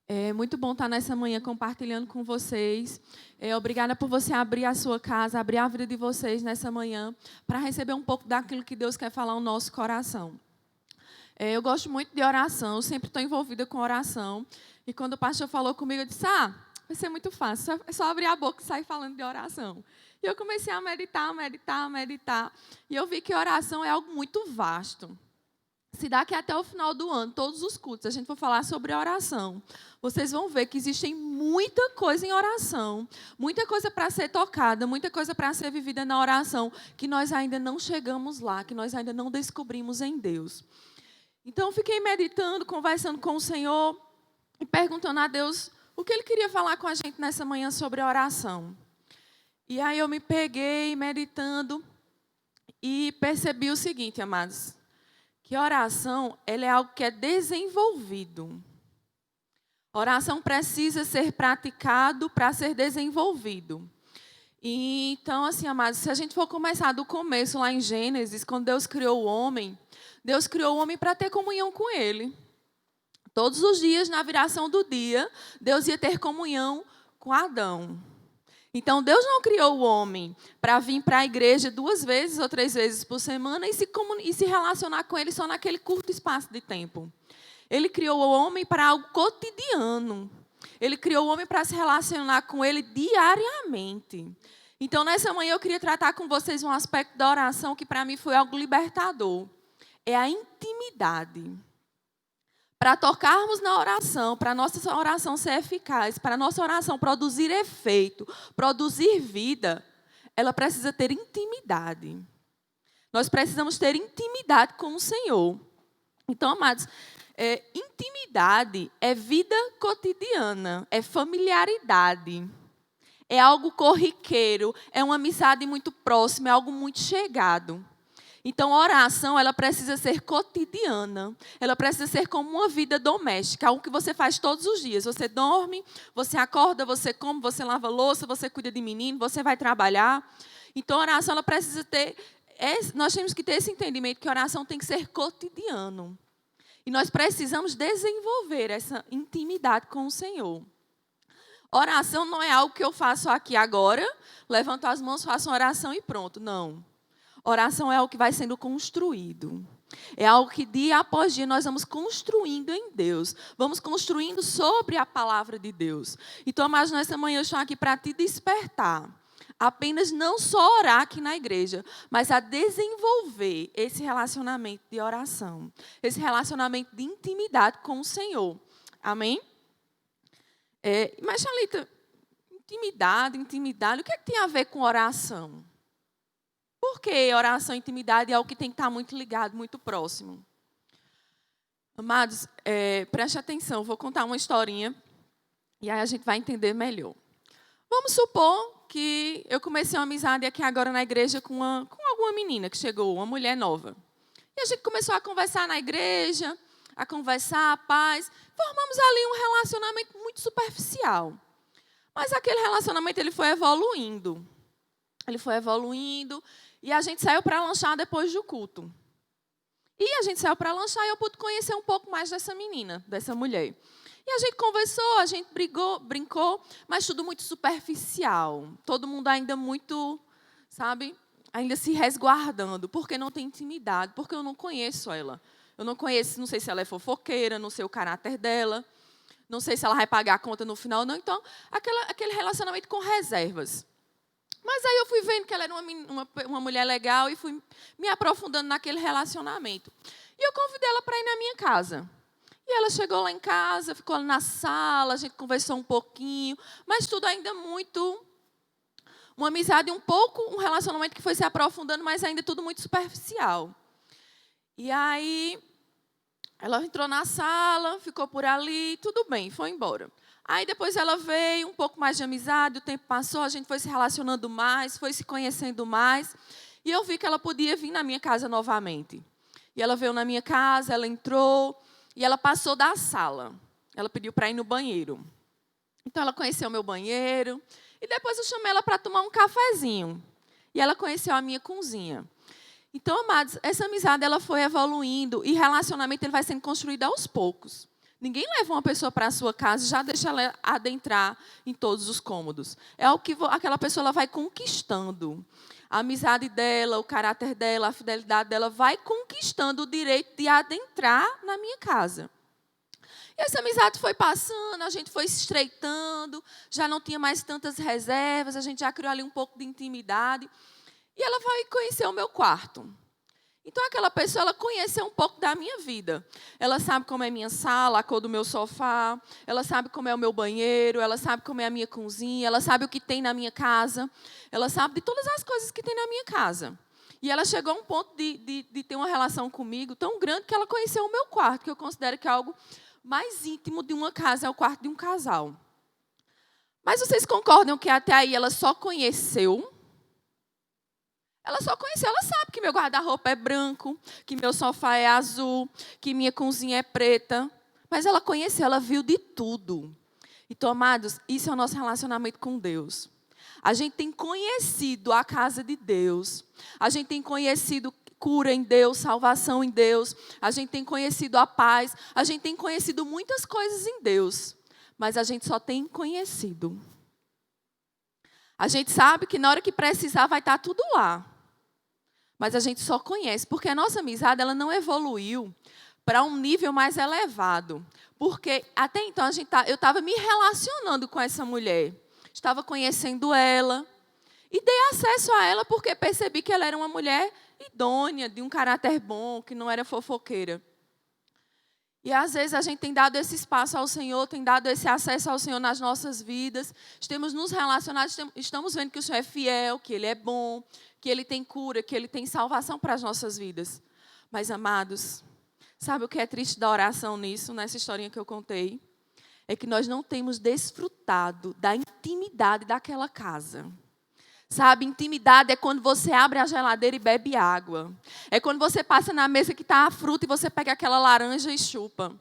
É muito bom estar nessa manhã compartilhando com vocês. Obrigada por você abrir a sua casa, abrir a vida de vocês nessa manhã, para receber um pouco daquilo que Deus quer falar no nosso coração. Eu gosto muito de oração, eu sempre estou envolvida com oração. E quando o pastor falou comigo, eu disse, vai ser muito fácil, é só abrir a boca e sair falando de oração. E eu comecei a meditar, meditar, meditar. E eu vi que oração é algo muito vasto. Se daqui até o final do ano, todos os cultos, a gente for falar sobre oração, vocês vão ver que existe muita coisa em oração, muita coisa para ser tocada, muita coisa para ser vivida na oração, que nós ainda não chegamos lá, que nós ainda não descobrimos em Deus. Então, eu fiquei meditando, conversando com o Senhor e perguntando a Deus o que Ele queria falar com a gente nessa manhã sobre a oração. E aí eu me peguei meditando e percebi o seguinte, amados, que oração ela é algo que é desenvolvido. Oração precisa ser praticado para ser desenvolvido. E, então, assim, amados, se a gente for começar do começo, lá em Gênesis, quando Deus criou o homem para ter comunhão com Ele. Todos os dias, na viração do dia, Deus ia ter comunhão com Adão. Então, Deus não criou o homem para vir para a igreja 2 vezes ou 3 vezes por semana e se relacionar com Ele só naquele curto espaço de tempo. Ele criou o homem para algo cotidiano. Ele criou o homem para se relacionar com Ele diariamente. Então, nessa manhã, eu queria tratar com vocês um aspecto da oração que, para mim, foi algo libertador. É a intimidade. Para tocarmos na oração, para a nossa oração ser eficaz, para a nossa oração produzir efeito, produzir vida, ela precisa ter intimidade. Nós precisamos ter intimidade com o Senhor. Então, amados, intimidade é vida cotidiana, é familiaridade, é algo corriqueiro, é uma amizade muito próxima, é algo muito chegado. Então, a oração, ela precisa ser cotidiana. Ela precisa ser como uma vida doméstica, algo que você faz todos os dias. Você dorme, você acorda, você come, você lava louça, você cuida de menino, você vai trabalhar. Então, a oração, ela precisa ter... nós temos que ter esse entendimento que a oração tem que ser cotidiano. E nós precisamos desenvolver essa intimidade com o Senhor. Oração não é algo que eu faço aqui agora, levanto as mãos, faço uma oração e pronto. Não. Oração é algo que vai sendo construído. É algo que dia após dia nós vamos construindo em Deus. Vamos construindo sobre a palavra de Deus. Então, mas nessa manhã eu estou aqui para te despertar. Apenas não só orar aqui na igreja, mas a desenvolver esse relacionamento de oração. Esse relacionamento de intimidade com o Senhor. Amém? Mas, Thalita, intimidade, o que é que tem a ver com oração? Por que oração e intimidade é algo que tem que estar muito ligado, muito próximo? Amados, preste atenção, eu vou contar uma historinha e aí a gente vai entender melhor. Vamos supor que eu comecei uma amizade aqui agora na igreja com alguma menina que chegou, uma mulher nova. E a gente começou a conversar na igreja, a conversar, paz. Formamos ali um relacionamento muito superficial. Mas aquele relacionamento ele foi evoluindo. Ele foi evoluindo. E a gente saiu para lanchar depois do culto. E a gente saiu para lanchar e eu pude conhecer um pouco mais dessa menina, dessa mulher. E a gente conversou, a gente brincou, mas tudo muito superficial. Todo mundo ainda muito, sabe, ainda se resguardando. Porque não tem intimidade, porque eu não conheço ela. Eu não conheço, não sei se ela é fofoqueira, não sei o caráter dela. Não sei se ela vai pagar a conta no final ou não. Então, aquele relacionamento com reservas. Mas aí eu fui vendo que ela era uma mulher legal e fui me aprofundando naquele relacionamento. E eu convidei ela para ir na minha casa. E ela chegou lá em casa, ficou na sala, a gente conversou um pouquinho, mas tudo ainda muito... Uma amizade um relacionamento que foi se aprofundando, mas ainda tudo muito superficial. E aí, ela entrou na sala, ficou por ali, tudo bem, foi embora. Aí depois ela veio, um pouco mais de amizade, o tempo passou, a gente foi se relacionando mais, foi se conhecendo mais. E eu vi que ela podia vir na minha casa novamente. E ela veio na minha casa, ela entrou e ela passou da sala. Ela pediu para ir no banheiro. Então ela conheceu o meu banheiro e depois eu chamei ela para tomar um cafezinho. E ela conheceu a minha cozinha. Então, amados, essa amizade ela foi evoluindo e relacionamento ele vai sendo construído aos poucos. Ninguém leva uma pessoa para a sua casa e já deixa ela adentrar em todos os cômodos. É o que aquela pessoa ela vai conquistando. A amizade dela, o caráter dela, a fidelidade dela vai conquistando o direito de adentrar na minha casa. E essa amizade foi passando, a gente foi se estreitando, já não tinha mais tantas reservas, a gente já criou ali um pouco de intimidade. E ela vai conhecer o meu quarto. Então, aquela pessoa, ela conheceu um pouco da minha vida. Ela sabe como é a minha sala, a cor do meu sofá. Ela sabe como é o meu banheiro. Ela sabe como é a minha cozinha. Ela sabe o que tem na minha casa. Ela sabe de todas as coisas que tem na minha casa. E ela chegou a um ponto de ter uma relação comigo tão grande que ela conheceu o meu quarto, que eu considero que é algo mais íntimo de uma casa, é o quarto de um casal. Mas vocês concordam que até aí ela só conheceu? Ela só conheceu, ela sabe que meu guarda-roupa é branco, que meu sofá é azul, que minha cozinha é preta. Mas ela conheceu, ela viu de tudo. Então, amados, isso é o nosso relacionamento com Deus. A gente tem conhecido a casa de Deus. A gente tem conhecido cura em Deus, salvação em Deus. A gente tem conhecido a paz. A gente tem conhecido muitas coisas em Deus. Mas a gente só tem conhecido. A gente sabe que na hora que precisar vai estar tudo lá. Mas a gente só conhece, porque a nossa amizade ela não evoluiu para um nível mais elevado. Porque até então eu estava me relacionando com essa mulher. Estava conhecendo ela. E dei acesso a ela porque percebi que ela era uma mulher idônea, de um caráter bom, que não era fofoqueira. E às vezes a gente tem dado esse espaço ao Senhor, tem dado esse acesso ao Senhor nas nossas vidas. Estamos nos relacionando, estamos vendo que o Senhor é fiel, que Ele é bom, que Ele tem cura, que Ele tem salvação para as nossas vidas. Mas, amados, sabe o que é triste da oração nisso, nessa historinha que eu contei? É que nós não temos desfrutado da intimidade daquela casa. Sabe, intimidade é quando você abre a geladeira e bebe água. É quando você passa na mesa que está a fruta e você pega aquela laranja e chupa.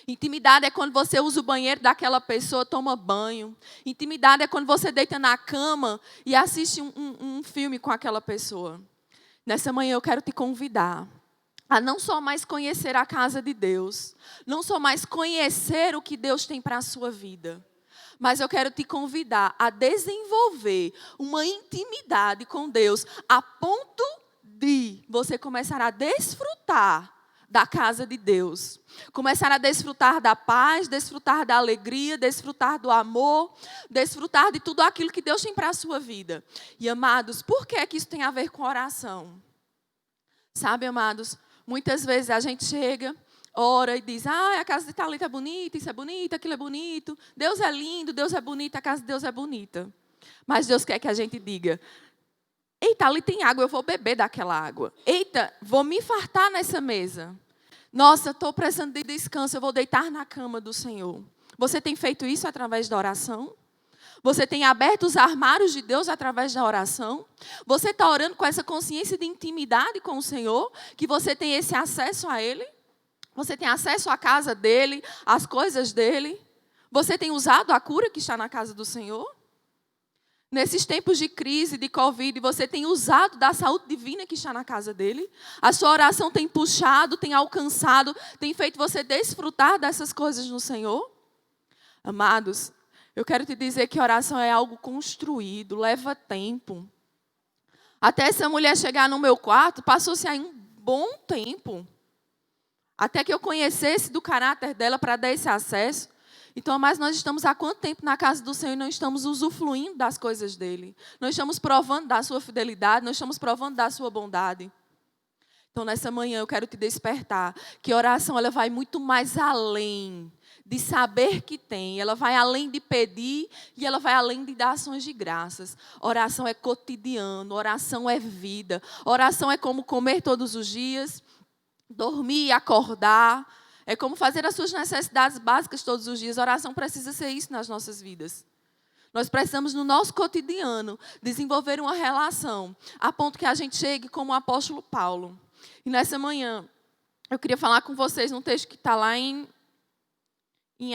Intimidade é quando você usa o banheiro daquela pessoa, toma banho. Intimidade é quando você deita na cama e assiste um filme com aquela pessoa. Nessa manhã eu quero te convidar a não só mais conhecer a casa de Deus, não só mais conhecer o que Deus tem para a sua vida, mas eu quero te convidar a desenvolver uma intimidade com Deus a ponto de você começar a desfrutar da casa de Deus. Começar a desfrutar da paz, desfrutar da alegria, desfrutar do amor, desfrutar de tudo aquilo que Deus tem para a sua vida. E, amados, por que é que isso tem a ver com oração? Sabe, amados, muitas vezes a gente chega, ora e diz, a casa de Thalita é bonita, isso é bonito, aquilo é bonito. Deus é lindo, Deus é bonito, a casa de Deus é bonita. Mas Deus quer que a gente diga, eita, ali tem água, eu vou beber daquela água. Eita, vou me fartar nessa mesa. Nossa, estou precisando de descanso, eu vou deitar na cama do Senhor. Você tem feito isso através da oração? Você tem aberto os armários de Deus através da oração? Você está orando com essa consciência de intimidade com o Senhor? Que você tem esse acesso a Ele? Você tem acesso à casa dEle, às coisas dEle? Você tem usado a cura que está na casa do Senhor? Nesses tempos de crise, de Covid, você tem usado da saúde divina que está na casa dEle? A sua oração tem puxado, tem alcançado, tem feito você desfrutar dessas coisas no Senhor? Amados, eu quero te dizer que oração é algo construído, leva tempo. Até essa mulher chegar no meu quarto, passou-se aí um bom tempo. Até que eu conhecesse do caráter dela para dar esse acesso. Então, mas nós estamos há quanto tempo na casa do Senhor e não estamos usufruindo das coisas dEle? Nós estamos provando da sua fidelidade, nós estamos provando da sua bondade. Então, nessa manhã eu quero te despertar que a oração ela vai muito mais além de saber que tem. Ela vai além de pedir e ela vai além de dar ações de graças. Oração é cotidiano, oração é vida. Oração é como comer todos os dias, dormir e acordar. É como fazer as suas necessidades básicas todos os dias. A oração precisa ser isso nas nossas vidas. Nós precisamos, no nosso cotidiano, desenvolver uma relação a ponto que a gente chegue como o apóstolo Paulo. E nessa manhã, eu queria falar com vocês num texto que está lá em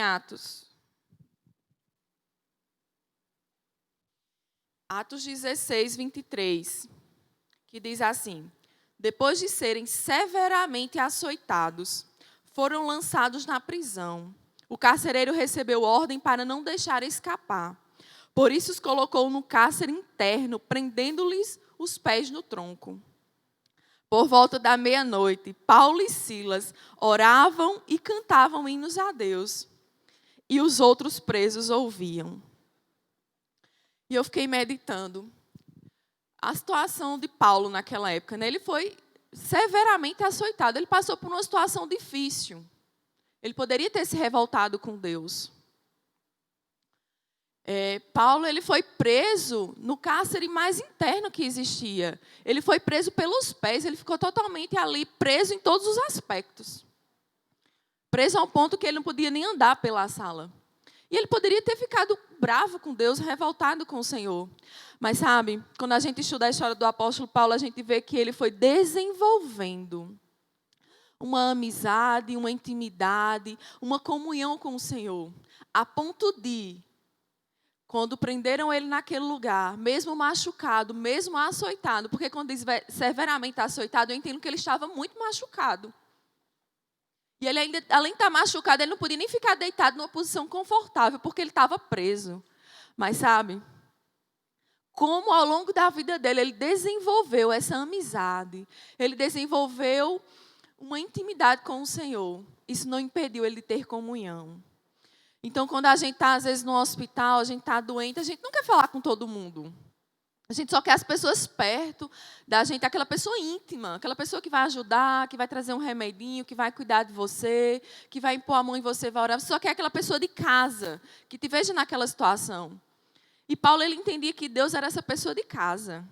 Atos. Atos 16, 23. Que diz assim: depois de serem severamente açoitados, foram lançados na prisão, O carcereiro recebeu ordem para não deixar escapar. Por isso os colocou no cárcere interno, prendendo-lhes os pés no tronco. Por volta da meia-noite, Paulo e Silas oravam e cantavam hinos a Deus. E os outros presos ouviam. E eu fiquei meditando. A situação de Paulo naquela época, né? Ele foi severamente açoitado. Ele passou por uma situação difícil. Ele poderia ter se revoltado com Deus. Paulo ele foi preso no cárcere mais interno que existia. Ele foi preso pelos pés. Ele ficou totalmente ali, preso em todos os aspectos. Preso ao ponto que ele não podia nem andar pela sala. E ele poderia ter ficado bravo com Deus, revoltado com o Senhor. Mas sabe, quando a gente estuda a história do apóstolo Paulo, a gente vê que ele foi desenvolvendo uma amizade, uma intimidade, uma comunhão com o Senhor. A ponto de, quando prenderam ele naquele lugar, mesmo machucado, mesmo açoitado, porque quando diz severamente açoitado, eu entendo que ele estava muito machucado. E ele ainda, além de estar machucado, ele não podia nem ficar deitado numa posição confortável, porque ele estava preso. Mas sabe, como ao longo da vida dele, ele desenvolveu essa amizade, ele desenvolveu uma intimidade com o Senhor. Isso não impediu ele de ter comunhão. Então, quando a gente está, às vezes, no hospital, a gente está doente, a gente não quer falar com todo mundo. A gente só quer as pessoas perto da gente, aquela pessoa íntima, aquela pessoa que vai ajudar, que vai trazer um remedinho, que vai cuidar de você, que vai impor a mão em você, vai orar. Você só quer aquela pessoa de casa, que te veja naquela situação. E Paulo, ele entendia que Deus era essa pessoa de casa.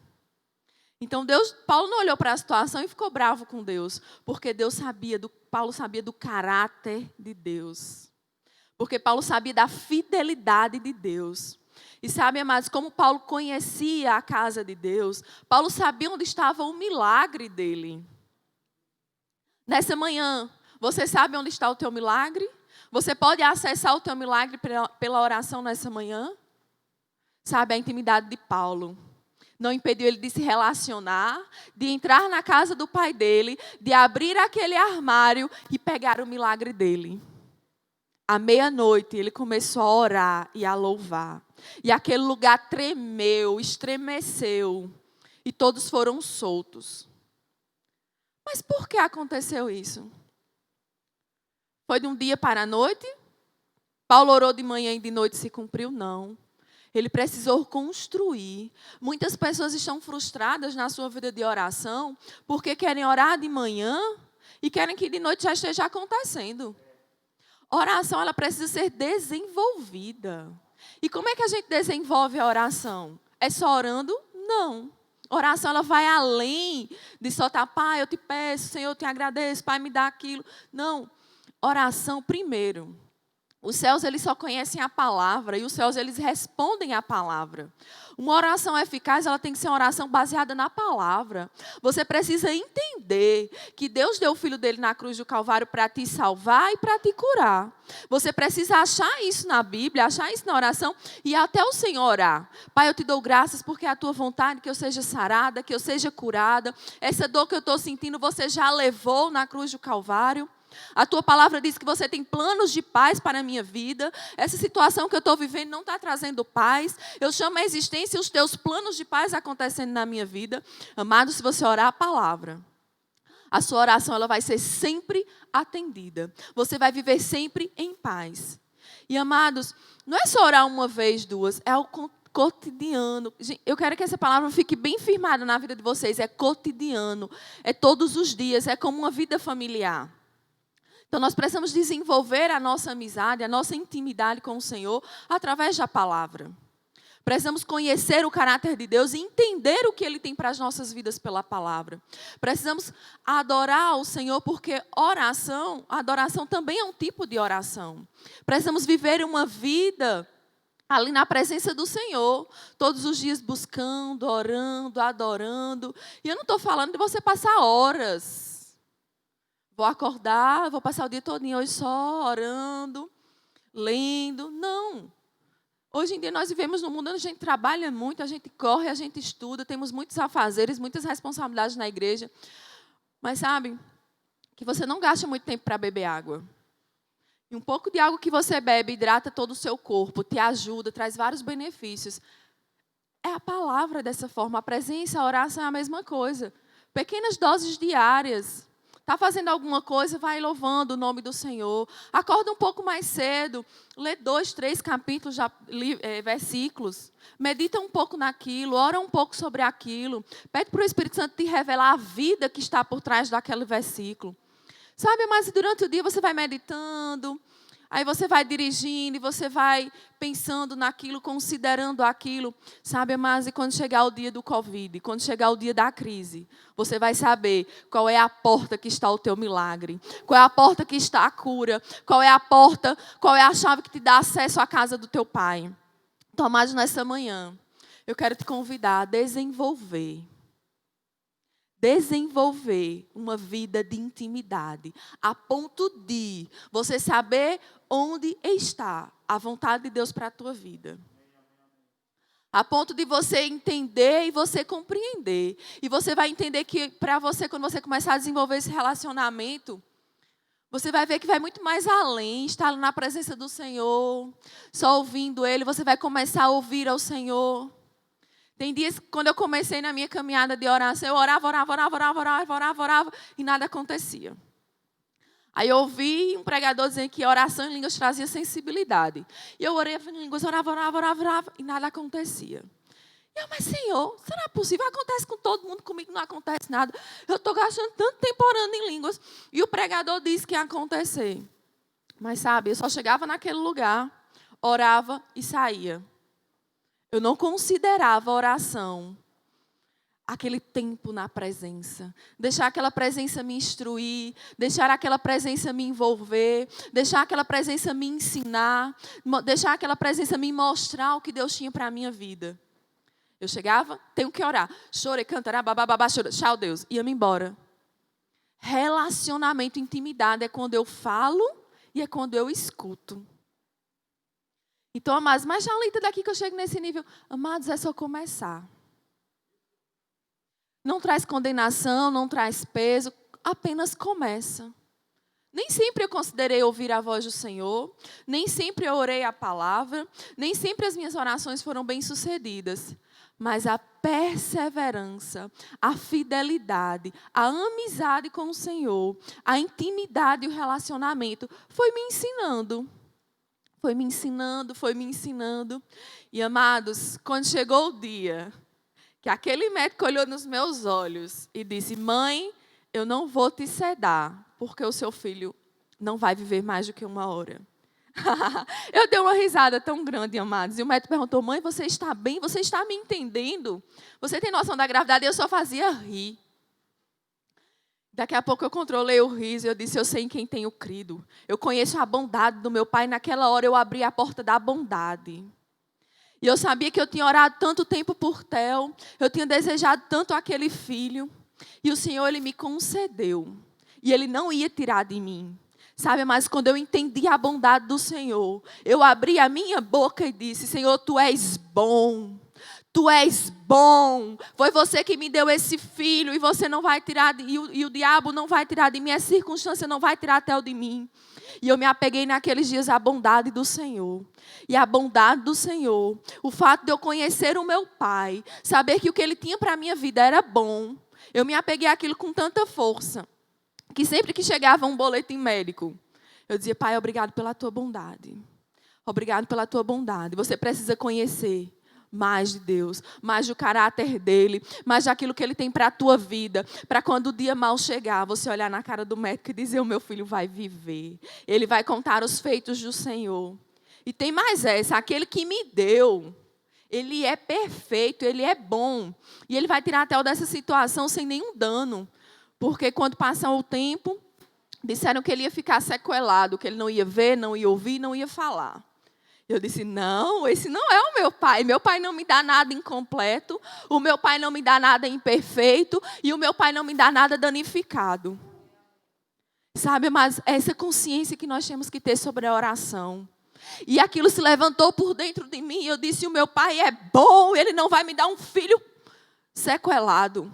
Então, Paulo não olhou para a situação e ficou bravo com Deus, porque Paulo sabia do caráter de Deus. Porque Paulo sabia da fidelidade de Deus. E sabe, amados, como Paulo conhecia a casa de Deus, Paulo sabia onde estava o milagre dele. Nessa manhã, você sabe onde está o teu milagre? Você pode acessar o teu milagre pela oração nessa manhã? Sabe, a intimidade de Paulo não impediu ele de se relacionar, de entrar na casa do pai dele, de abrir aquele armário e pegar o milagre dele. À meia-noite, ele começou a orar e a louvar. E aquele lugar tremeu, estremeceu. E todos foram soltos. Mas por que aconteceu isso? Foi de um dia para a noite? Paulo orou de manhã e de noite se cumpriu? Não. Ele precisou construir. Muitas pessoas estão frustradas na sua vida de oração porque querem orar de manhã e querem que de noite já esteja acontecendo. Oração, ela precisa ser desenvolvida. E como é que a gente desenvolve a oração? É só orando? Não. Oração, ela vai além de só estar, Pai, eu te peço, Senhor, eu te agradeço, Pai, me dá aquilo. Não. Oração, primeiro. Os céus, eles só conhecem a palavra e os céus, eles respondem à palavra. Uma oração eficaz, ela tem que ser uma oração baseada na palavra. Você precisa entender que Deus deu o Filho dele na cruz do Calvário para te salvar e para te curar. Você precisa achar isso na Bíblia, achar isso na oração e até o Senhor orar. Pai, eu te dou graças porque é a tua vontade que eu seja sarada, que eu seja curada. Essa dor que eu estou sentindo, você já levou na cruz do Calvário. A tua palavra diz que você tem planos de paz para a minha vida. Essa situação que eu estou vivendo não está trazendo paz. Eu chamo a existência os teus planos de paz acontecendo na minha vida. Amado, se você orar a palavra, a sua oração ela vai ser sempre atendida. Você vai viver sempre em paz. E amados, não é só orar uma vez, duas, é o cotidiano. Eu quero que essa palavra fique bem firmada na vida de vocês. É cotidiano, é todos os dias, é como uma vida familiar. Então, nós precisamos desenvolver a nossa amizade, a nossa intimidade com o Senhor através da palavra. Precisamos conhecer o caráter de Deus e entender o que Ele tem para as nossas vidas pela palavra. Precisamos adorar o Senhor porque adoração também é um tipo de oração. Precisamos viver uma vida ali na presença do Senhor, todos os dias buscando, orando, adorando. E eu não estou falando de você passar horas. Vou acordar, vou passar o dia todinho hoje só orando, lendo. Não. Hoje em dia nós vivemos num mundo onde a gente trabalha muito, a gente corre, a gente estuda, temos muitos afazeres, muitas responsabilidades na igreja. Mas sabe, que você não gasta muito tempo para beber água. E um pouco de água que você bebe hidrata todo o seu corpo, te ajuda, traz vários benefícios. É a palavra dessa forma. A presença, a oração é a mesma coisa. Pequenas doses diárias. Está fazendo alguma coisa, vai louvando o nome do Senhor. Acorda um pouco mais cedo. Lê 2, 3 capítulos, versículos. Medita um pouco naquilo. Ora um pouco sobre aquilo. Pede para o Espírito Santo te revelar a vida que está por trás daquele versículo. Sabe, mas durante o dia você vai meditando. Aí você vai dirigindo e você vai pensando naquilo, considerando aquilo. Sabe, mas e quando chegar o dia do Covid, quando chegar o dia da crise, você vai saber qual é a porta que está o teu milagre. Qual é a porta que está a cura. Qual é a porta, qual é a chave que te dá acesso à casa do teu pai. Então, amados, nessa manhã, eu quero te convidar a desenvolver uma vida de intimidade, a ponto de você saber onde está a vontade de Deus para a tua vida. A ponto de você entender e você compreender. E você vai entender que para você, quando você começar a desenvolver esse relacionamento, você vai ver que vai muito mais além, estar na presença do Senhor, só ouvindo Ele, você vai começar a ouvir ao Senhor. Tem dias que quando eu comecei na minha caminhada de oração, eu orava e nada acontecia. Aí eu ouvi um pregador dizendo que oração em línguas trazia sensibilidade. E eu orei em línguas, orava e nada acontecia. E eu, mas Senhor, será possível? Acontece com todo mundo, comigo não acontece nada. Eu estou gastando tanto tempo orando em línguas. E o pregador disse que ia acontecer. Mas sabe, eu só chegava naquele lugar, orava e saía. Eu não considerava a oração aquele tempo na presença. Deixar aquela presença me instruir, deixar aquela presença me envolver, deixar aquela presença me ensinar, deixar aquela presença me mostrar o que Deus tinha para a minha vida. Eu chegava, tenho que orar. Chorei, cantará, bababá, chorei. Tchau, Deus. Ia-me embora. Relacionamento, intimidade é quando eu falo e é quando eu escuto. Então, amados, mas Jaulita, daqui que eu chego nesse nível, amados, é só começar. Não traz condenação, não traz peso, apenas começa. Nem sempre eu considerei ouvir a voz do Senhor, nem sempre eu orei a palavra, nem sempre as minhas orações foram bem-sucedidas. Mas a perseverança, a fidelidade, a amizade com o Senhor, a intimidade e o relacionamento foi me ensinando. Foi me ensinando. E, amados, quando chegou o dia que aquele médico olhou nos meus olhos e disse, mãe, eu não vou te sedar, porque o seu filho não vai viver mais do que 1 hora. Eu dei uma risada tão grande, amados. E o médico perguntou, mãe, você está bem? Você está me entendendo? Você tem noção da gravidade? E eu só fazia rir. Daqui a pouco eu controlei o riso e eu disse, eu sei em quem tenho crido. Eu conheço a bondade do meu pai. Naquela hora eu abri a porta da bondade. E eu sabia que eu tinha orado tanto tempo por Theo. Eu tinha desejado tanto aquele filho. E o Senhor, Ele me concedeu. E Ele não ia tirar de mim. Sabe, mas quando eu entendi a bondade do Senhor, eu abri a minha boca e disse, Senhor, Tu és bom. Tu és bom. Foi você que me deu esse filho e você não vai tirar, e o diabo não vai tirar de mim, a circunstância não vai tirar até o de mim. E eu me apeguei naqueles dias à bondade do Senhor. E a bondade do Senhor, o fato de eu conhecer o meu Pai, saber que o que Ele tinha para a minha vida era bom. Eu me apeguei àquilo com tanta força, que sempre que chegava um boletim médico, eu dizia, Pai, obrigado pela Tua bondade. Obrigado pela Tua bondade. Você precisa conhecer mais de Deus, mais do caráter dEle, mais daquilo que Ele tem para a tua vida, para quando o dia mal chegar, você olhar na cara do médico e dizer, o meu filho vai viver, ele vai contar os feitos do Senhor. E tem mais essa, aquele que me deu, Ele é perfeito, Ele é bom, e Ele vai tirar até dessa situação sem nenhum dano, porque quando passar o tempo, disseram que ele ia ficar sequelado, que ele não ia ver, não ia ouvir, não ia falar. Eu disse, não, esse não é o meu pai. Meu pai não me dá nada incompleto. O meu pai não me dá nada imperfeito. E o meu pai não me dá nada danificado. Sabe, mas essa consciência que nós temos que ter sobre a oração. E aquilo se levantou por dentro de mim. E eu disse, o meu pai é bom. Ele não vai me dar um filho sequelado.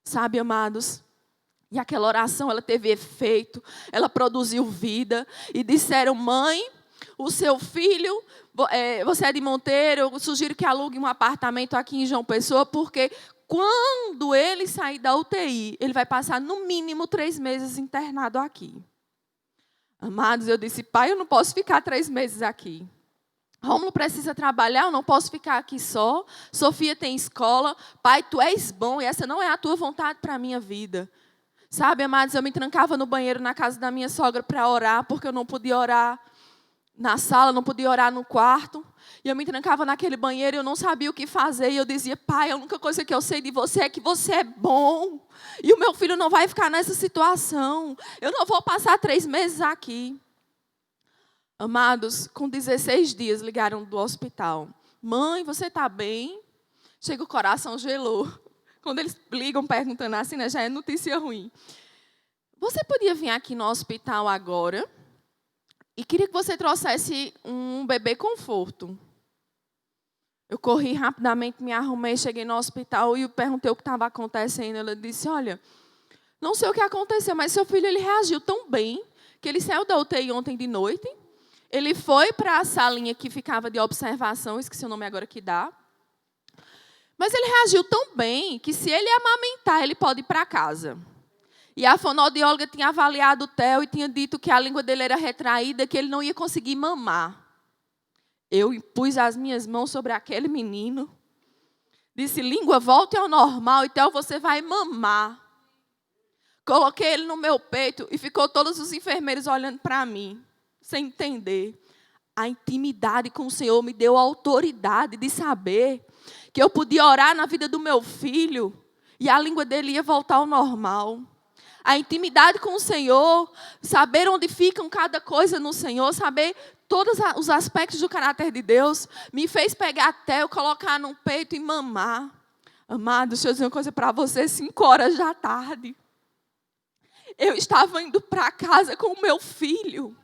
Sabe, amados, E aquela oração, ela teve efeito, ela produziu vida. E disseram, mãe, o seu filho, você é de Monteiro, eu sugiro que alugue um apartamento aqui em João Pessoa, porque quando ele sair da UTI, ele vai passar no mínimo 3 meses internado aqui. Amados, eu disse, pai, eu não posso ficar 3 meses aqui. Rômulo precisa trabalhar, eu não posso ficar aqui só. Sofia tem escola. Pai, tu és bom e essa não é a tua vontade para a minha vida. Sabe, amados, eu me trancava no banheiro na casa da minha sogra para orar, porque eu não podia orar na sala, não podia orar no quarto. E eu me trancava naquele banheiro e eu não sabia o que fazer. E eu dizia, pai, a única coisa que eu sei de você é que você é bom. E o meu filho não vai ficar nessa situação. Eu não vou passar 3 meses aqui. Amados, com 16 dias ligaram do hospital. Mãe, você está bem? Chega, o coração gelou. Quando eles ligam perguntando assim, né, já é notícia ruim. Você podia vir aqui no hospital agora e queria que você trouxesse um bebê conforto. Eu corri rapidamente, me arrumei, cheguei no hospital e perguntei o que estava acontecendo. Ela disse, olha, não sei o que aconteceu, mas seu filho ele reagiu tão bem que ele saiu da UTI ontem de noite. Ele foi para a salinha que ficava de observação, esqueci o nome agora que dá. Mas ele reagiu tão bem que se ele amamentar, ele pode ir para casa. E a fonoaudióloga tinha avaliado o Theo e tinha dito que a língua dele era retraída, que ele não ia conseguir mamar. Eu pus as minhas mãos sobre aquele menino. Disse, língua, volte ao normal, e Theo, você vai mamar. Coloquei ele no meu peito e ficou todos os enfermeiros olhando para mim, sem entender. A intimidade com o Senhor me deu a autoridade de saber que eu podia orar na vida do meu filho e a língua dele ia voltar ao normal. A intimidade com o Senhor, saber onde ficam cada coisa no Senhor, saber todos os aspectos do caráter de Deus, me fez pegar até eu colocar no peito e mamar. Amado, deixa eu dizer uma coisa para você, 5 horas da tarde. Eu estava indo para casa com o meu filho.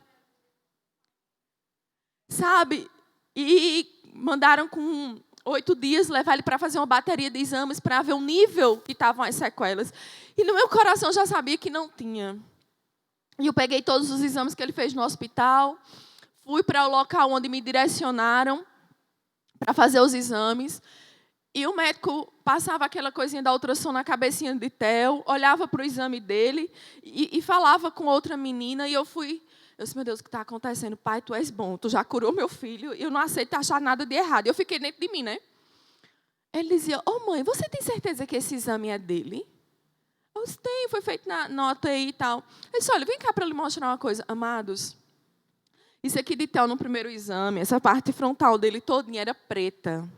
Sabe? E mandaram com 8 dias levar ele para fazer uma bateria de exames para ver o nível que estavam as sequelas. E no meu coração eu já sabia que não tinha. E eu peguei todos os exames que ele fez no hospital, fui para o local onde me direcionaram para fazer os exames. E o médico passava aquela coisinha da ultrassom na cabecinha de Theo, olhava para o exame dele e falava com outra menina. E eu disse, meu Deus, o que está acontecendo? Pai, tu és bom, tu já curou meu filho, e eu não aceito achar nada de errado. Eu fiquei dentro de mim, né? Ele dizia, mãe, você tem certeza que esse exame é dele? Eu disse, tem, foi feito na UTI e tal. Ele disse, olha, vem cá para lhe mostrar uma coisa. Amados, isso aqui de Theo no primeiro exame, essa parte frontal dele todinha era preta,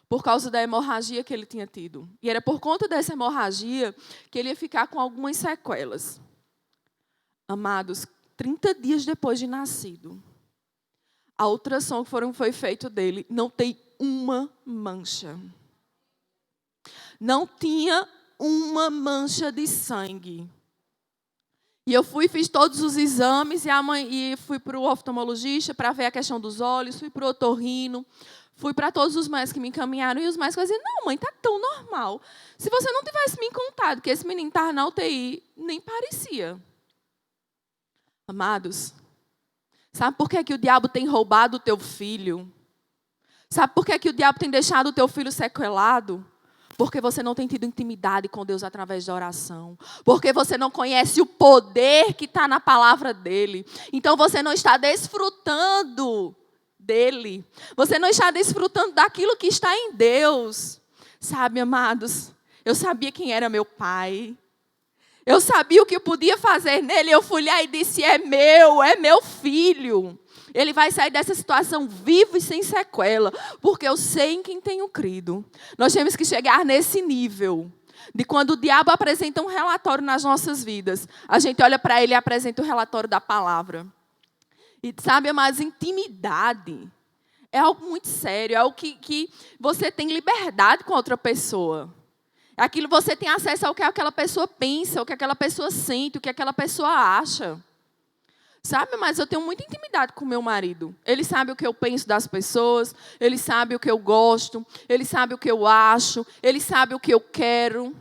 por causa da hemorragia que ele tinha tido. E era por conta dessa hemorragia que ele ia ficar com algumas sequelas. Amados, 30 dias depois de nascido, a ultrassom que foi feito dele não tem uma mancha. Não tinha uma mancha de sangue. E eu fiz todos os exames e fui para o oftalmologista para ver a questão dos olhos, fui para o otorrino, fui para todos os médicos que me encaminharam e os médicos diziam, não, mãe, está tão normal. Se você não tivesse me contado que esse menino estava na UTI, nem parecia. Amados, sabe por que o diabo tem roubado o teu filho? Sabe por que o diabo tem deixado o teu filho sequelado? Porque você não tem tido intimidade com Deus através da oração. Porque você não conhece o poder que está na palavra dele. Então você não está desfrutando dele. Você não está desfrutando daquilo que está em Deus. Sabe, amados, eu sabia quem era meu pai. Eu sabia o que eu podia fazer nele. Eu fui lá e disse, é meu filho. Ele vai sair dessa situação vivo e sem sequela, porque eu sei em quem tenho crido. Nós temos que chegar nesse nível de quando o diabo apresenta um relatório nas nossas vidas, a gente olha para ele e apresenta o relatório da palavra. E sabe, mas intimidade é algo muito sério, é algo que você tem liberdade com a outra pessoa. Aquilo você tem acesso ao que aquela pessoa pensa, o que aquela pessoa sente, o que aquela pessoa acha. Sabe, mas eu tenho muita intimidade com meu marido. Ele sabe o que eu penso das pessoas, ele sabe o que eu gosto, ele sabe o que eu acho, ele sabe o que eu quero.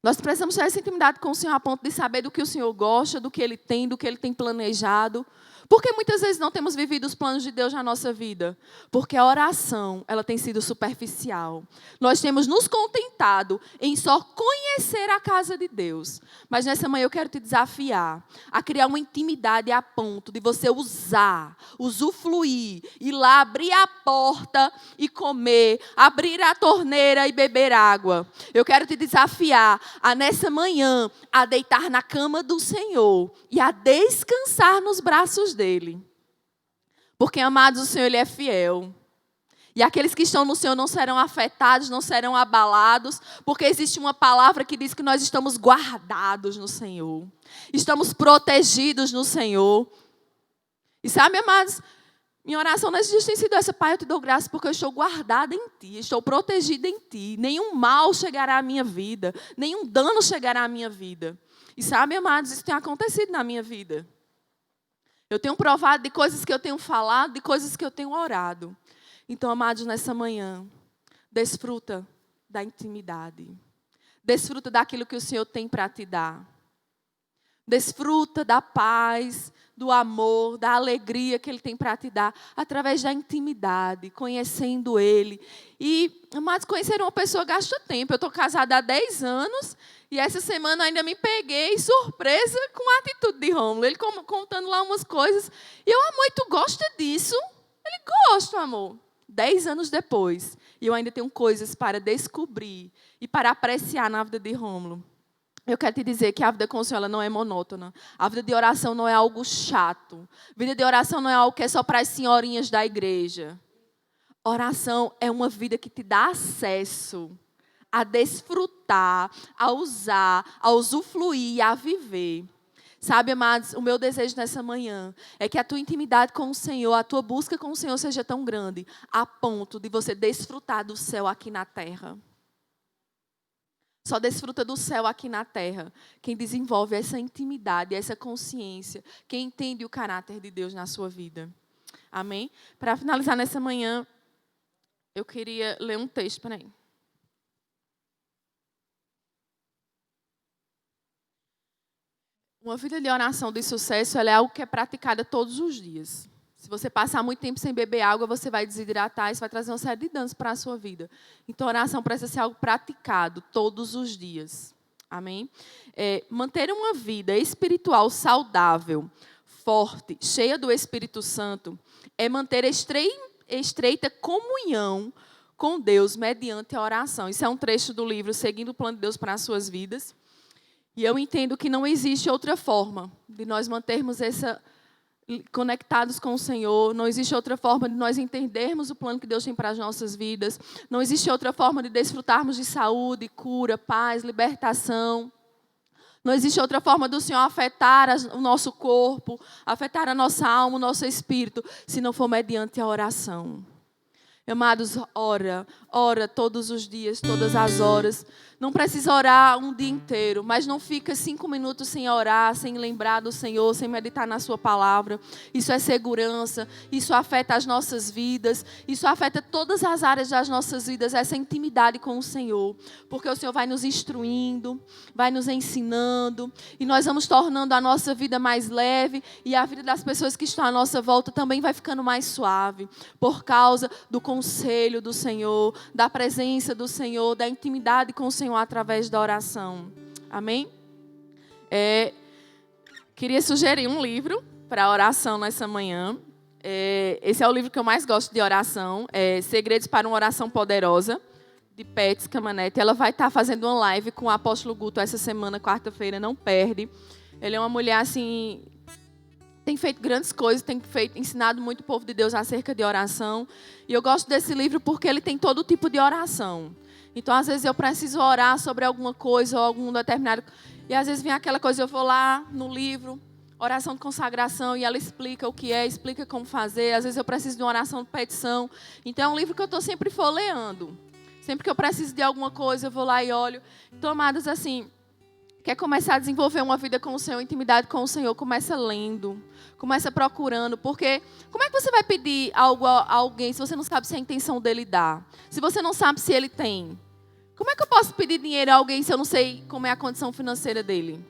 Nós precisamos ter essa intimidade com o Senhor a ponto de saber do que o Senhor gosta, do que Ele tem planejado. Por que muitas vezes não temos vivido os planos de Deus na nossa vida? Porque a oração, ela tem sido superficial. Nós temos nos contentado em só conhecer a casa de Deus. Mas nessa manhã eu quero te desafiar a criar uma intimidade a ponto de você usufruir, ir lá, abrir a porta e comer, abrir a torneira e beber água. Eu quero te desafiar a nessa manhã a deitar na cama do Senhor e a descansar nos braços dele. Porque, amados, o Senhor, Ele é fiel. E aqueles que estão no Senhor não serão afetados, não serão abalados, porque existe uma palavra que diz que nós estamos guardados no Senhor. Estamos protegidos no Senhor. E sabe, amados, minha oração nesses dias tem sido essa: Pai, eu te dou graça porque eu estou guardada em Ti, estou protegida em Ti. Nenhum mal chegará à minha vida, nenhum dano chegará à minha vida. E sabe, amados, isso tem acontecido na minha vida. Eu tenho provado de coisas que eu tenho falado, de coisas que eu tenho orado. Então, amados, nessa manhã, desfruta da intimidade. Desfruta daquilo que o Senhor tem para te dar. Desfruta da paz, do amor, da alegria que Ele tem para te dar, através da intimidade, conhecendo Ele. E, amados, conhecer uma pessoa gasta tempo. Eu estou casada há 10 anos e essa semana ainda me peguei surpresa com a atitude de Rômulo. Ele contando lá umas coisas. E eu, amor, e tu gosta disso? Ele gosta, amor. 10 anos depois, e eu ainda tenho coisas para descobrir e para apreciar na vida de Rômulo. Eu quero te dizer que a vida com o Senhor ela não é monótona. A vida de oração não é algo chato. A vida de oração não é algo que é só para as senhorinhas da igreja. Oração é uma vida que te dá acesso a desfrutar, a usar, a usufruir, a viver. Sabe, amados, o meu desejo nessa manhã é que a tua intimidade com o Senhor, a tua busca com o Senhor seja tão grande, a ponto de você desfrutar do céu aqui na terra. Só desfruta do céu aqui na terra quem desenvolve essa intimidade, essa consciência, quem entende o caráter de Deus na sua vida. Amém? Para finalizar nessa manhã, eu queria ler um texto, peraí. Uma vida de oração de sucesso ela é algo que é praticada todos os dias. Se você passar muito tempo sem beber água, você vai desidratar, isso vai trazer uma série de danos para a sua vida. Então, a oração precisa ser algo praticado todos os dias. Amém? Manter uma vida espiritual saudável, forte, cheia do Espírito Santo, é manter estreita comunhão com Deus mediante a oração. Isso é um trecho do livro Seguindo o Plano de Deus para as Suas Vidas. E eu entendo que não existe outra forma de nós mantermos conectados com o Senhor. Não existe outra forma de nós entendermos o plano que Deus tem para as nossas vidas. Não existe outra forma de desfrutarmos de saúde, cura, paz, libertação. Não existe outra forma do Senhor afetar o nosso corpo, afetar a nossa alma, o nosso espírito, se não for mediante a oração. Amados, ora todos os dias, todas as horas. Não precisa orar um dia inteiro, mas não fica 5 minutos sem orar, sem lembrar do Senhor, sem meditar na sua palavra. Isso é segurança, isso afeta as nossas vidas, isso afeta todas as áreas das nossas vidas, essa intimidade com o Senhor. Porque o Senhor vai nos instruindo, vai nos ensinando, e nós vamos tornando a nossa vida mais leve, e a vida das pessoas que estão à nossa volta também vai ficando mais suave, por causa do conselho do Senhor, da presença do Senhor, da intimidade com o Senhor através da oração. Amém? Queria sugerir um livro para oração nessa manhã. Esse é o livro que eu mais gosto de oração. Segredos para uma Oração Poderosa, de Pets Camanetti. Ela vai estar fazendo uma live com o apóstolo Guto essa semana, quarta-feira, não perde. Ele é uma mulher assim, tem feito grandes coisas, tem ensinado muito o povo de Deus acerca de oração. E eu gosto desse livro porque ele tem todo tipo de oração. Então, às vezes, eu preciso orar sobre alguma coisa ou algum determinado... E, às vezes, vem aquela coisa, eu vou lá no livro, oração de consagração, e ela explica o que é, explica como fazer. Às vezes, eu preciso de uma oração de petição. Então, é um livro que eu estou sempre folheando. Sempre que eu preciso de alguma coisa, eu vou lá e olho. Então, amados, assim, quer começar a desenvolver uma vida com o Senhor, intimidade com o Senhor, começa lendo, começa procurando. Porque como é que você vai pedir algo a alguém se você não sabe se é a intenção dele dar? Se você não sabe se ele tem? Como é que eu posso pedir dinheiro a alguém se eu não sei como é a condição financeira dele?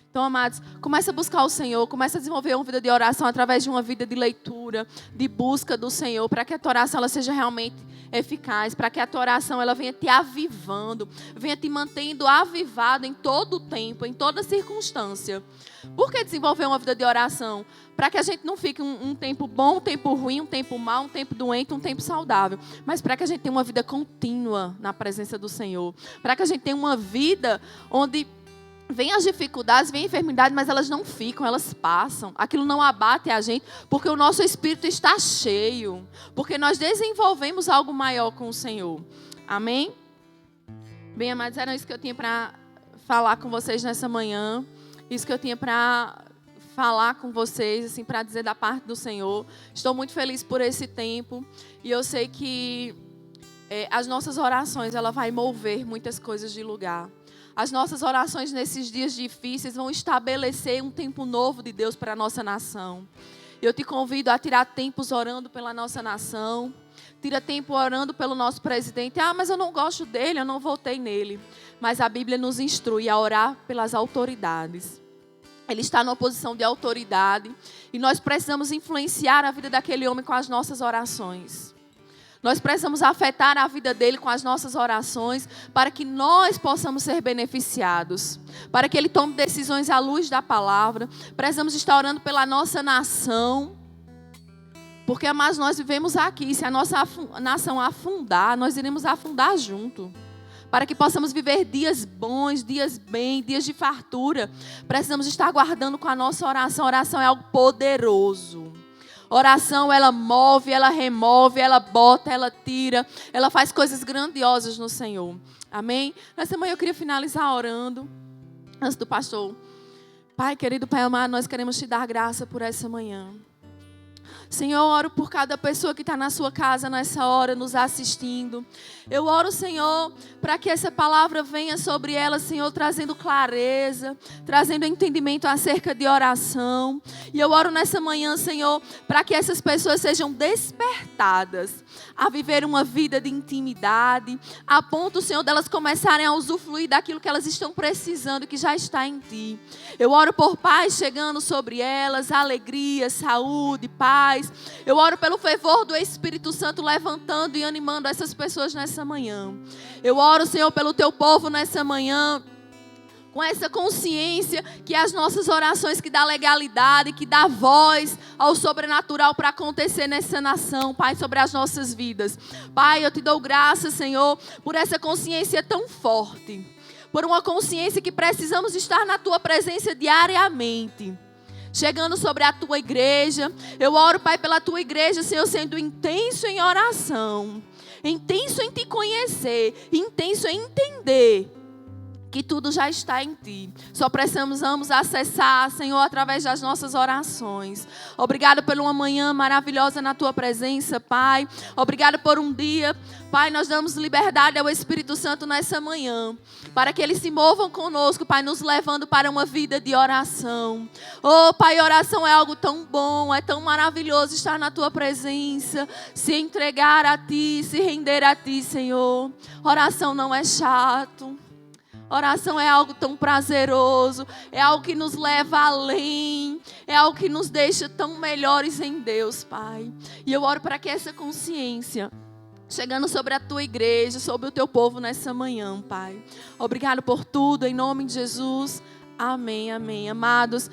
Então, amados, comece a buscar o Senhor, comece a desenvolver uma vida de oração através de uma vida de leitura, de busca do Senhor, para que a tua oração ela seja realmente eficaz, para que a tua oração ela venha te avivando, venha te mantendo avivado em todo o tempo, em toda circunstância. Por que desenvolver uma vida de oração? Para que a gente não fique um tempo bom, um tempo ruim, um tempo mau, um tempo doente, um tempo saudável. Mas para que a gente tenha uma vida contínua na presença do Senhor. Para que a gente tenha uma vida onde vem as dificuldades, vem a enfermidade, mas elas não ficam, elas passam. Aquilo não abate a gente, porque o nosso espírito está cheio. Porque nós desenvolvemos algo maior com o Senhor. Amém? Bem, amados, era isso que eu tinha para falar com vocês nessa manhã. Isso que eu tinha para falar com vocês, assim, para dizer da parte do Senhor. Estou muito feliz por esse tempo. E eu sei que as nossas orações, ela vai mover muitas coisas de lugar. As nossas orações nesses dias difíceis vão estabelecer um tempo novo de Deus para a nossa nação. Eu te convido a tirar tempos orando pela nossa nação. Tira tempo orando pelo nosso presidente. Ah, mas eu não gosto dele, eu não votei nele. Mas a Bíblia nos instrui a orar pelas autoridades. Ele está numa posição de autoridade. E nós precisamos influenciar a vida daquele homem com as nossas orações. Nós precisamos afetar a vida dele com as nossas orações para que nós possamos ser beneficiados. Para que ele tome decisões à luz da palavra. Precisamos estar orando pela nossa nação. Porque, amados, nós vivemos aqui. Se a nossa nação afundar, nós iremos afundar junto. Para que possamos viver dias bons, dias bem, dias de fartura. Precisamos estar guardando com a nossa oração. A oração é algo poderoso. Oração, ela move, ela remove, ela bota, ela tira. Ela faz coisas grandiosas no Senhor. Amém? Nessa manhã eu queria finalizar orando. Antes do pastor. Pai querido, Pai amado, nós queremos te dar graça por essa manhã. Senhor, eu oro por cada pessoa que está na sua casa nessa hora, nos assistindo. Eu oro, Senhor, para que essa palavra venha sobre ela, Senhor, trazendo clareza, trazendo entendimento acerca de oração. E eu oro nessa manhã, Senhor, para que essas pessoas sejam despertadas a viver uma vida de intimidade, a ponto, Senhor, delas começarem a usufruir daquilo que elas estão precisando, que já está em Ti. Eu oro por paz chegando sobre elas, alegria, saúde, paz. Eu oro pelo fervor do Espírito Santo levantando e animando essas pessoas nessa manhã. Eu oro, Senhor, pelo Teu povo nessa manhã, com essa consciência que as nossas orações que dá legalidade, que dá voz ao sobrenatural para acontecer nessa nação, Pai, sobre as nossas vidas. Pai, eu te dou graças, Senhor, por essa consciência tão forte, por uma consciência que precisamos estar na Tua presença diariamente. Chegando sobre a Tua igreja, eu oro, Pai, pela Tua igreja, Senhor, sendo intenso em oração, intenso em Te conhecer, intenso em entender que tudo já está em Ti. Só precisamos acessar, Senhor, através das nossas orações. Obrigado por uma manhã maravilhosa na Tua presença, Pai. Obrigado por um dia, Pai, nós damos liberdade ao Espírito Santo nessa manhã, para que Ele se movam conosco, Pai, nos levando para uma vida de oração. Oh, Pai, oração é algo tão bom, é tão maravilhoso estar na Tua presença, se entregar a Ti, se render a Ti, Senhor. Oração não é chato. Oração é algo tão prazeroso, é algo que nos leva além, é algo que nos deixa tão melhores em Deus, Pai. E eu oro para que essa consciência, chegando sobre a Tua igreja, sobre o Teu povo nessa manhã, Pai. Obrigado por tudo, em nome de Jesus. Amém, amém. Amados,